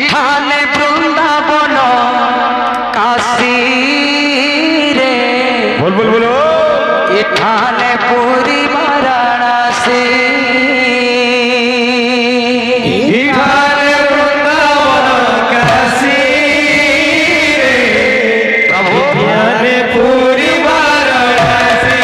इठाने वृंदावन काशी रे बोल बोल बोलो इठाने पूरी वाराणसी इठाने वृंदावन काशी रे प्रभु इठाने पूरी वाराणसी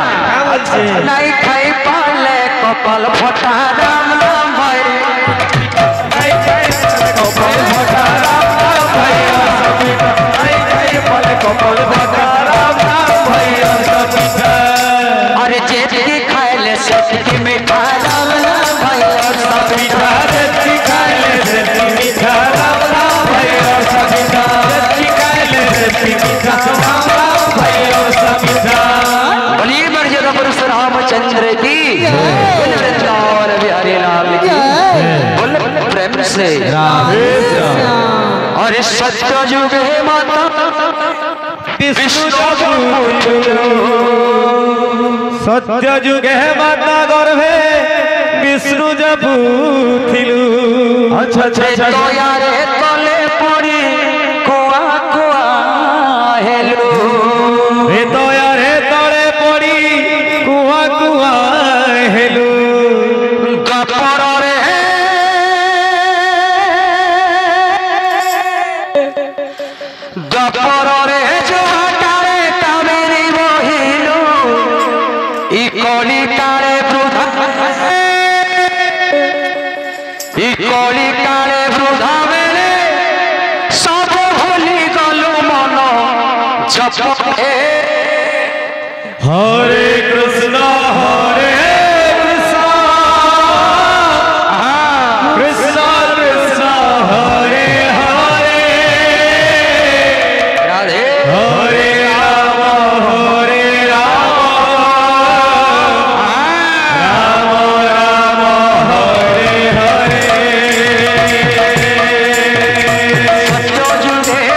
नहीं खाई पाले कपाल फटा राम नाम भाई नहीं खाई कपाल फटा राम नाम भाई नहीं खाई पाले कपाल फटा राम नाम भाई अरे जेठी खाए सेठी मीठा राम नाम भाई जेठी खाए सेठी मीठा राम नाम भाई जेठी खाए सेठी मीठा राम नाम भाई बोलिए मर्यादा पुरुष रामचंद्र की वृंदावन बिहारी लाल की बोल प्रेम से और सत्य युग है माता विष्णु सत्य युग है माता गर्भे विष्णु जबू थिलु अच्छा अच्छा तो यारे तले पड़ी कुआ कुआ हेलो रे तो यारे तले पड़ी कुआ कुआ हेलो गपर रे गपर रे जो हटारे कावेरी बहिलो ई कली काले वृथा ई कली काले वृथा बेले सब भूली गलु मन जप हरे कृष्ण हरे कृष्ण कृष्ण कृष्ण हरे हरे राधे हरे राम राम राम हरे हरे सत्य युगे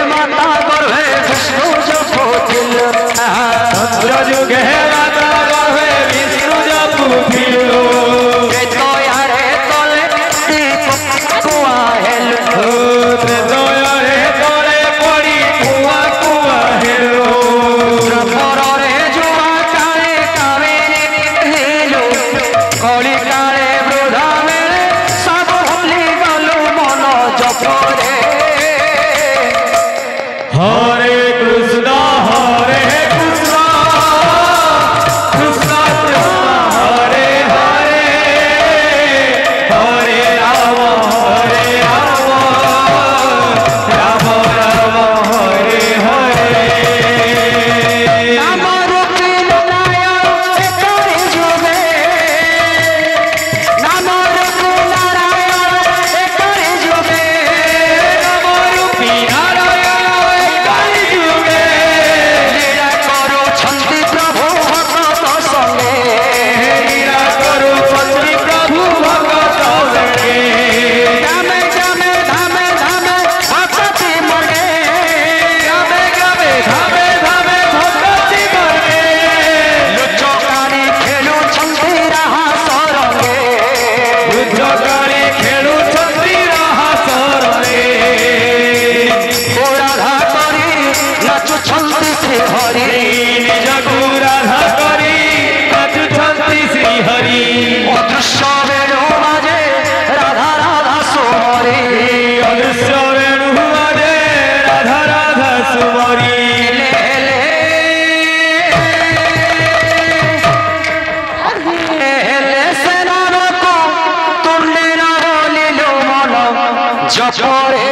जपरे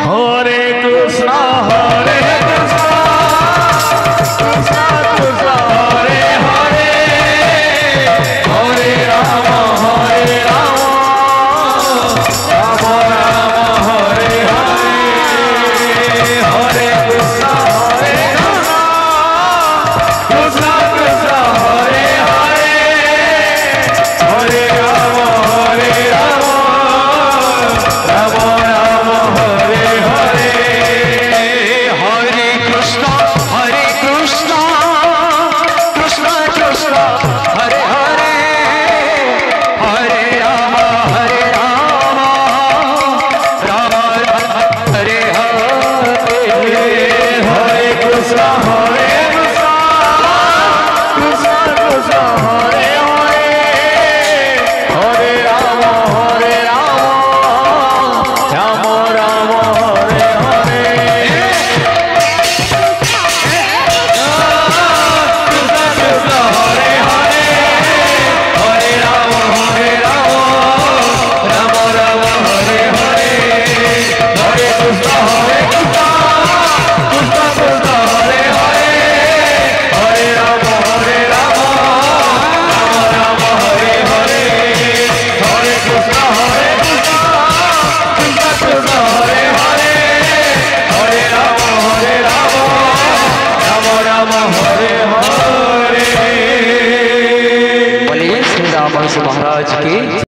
हरे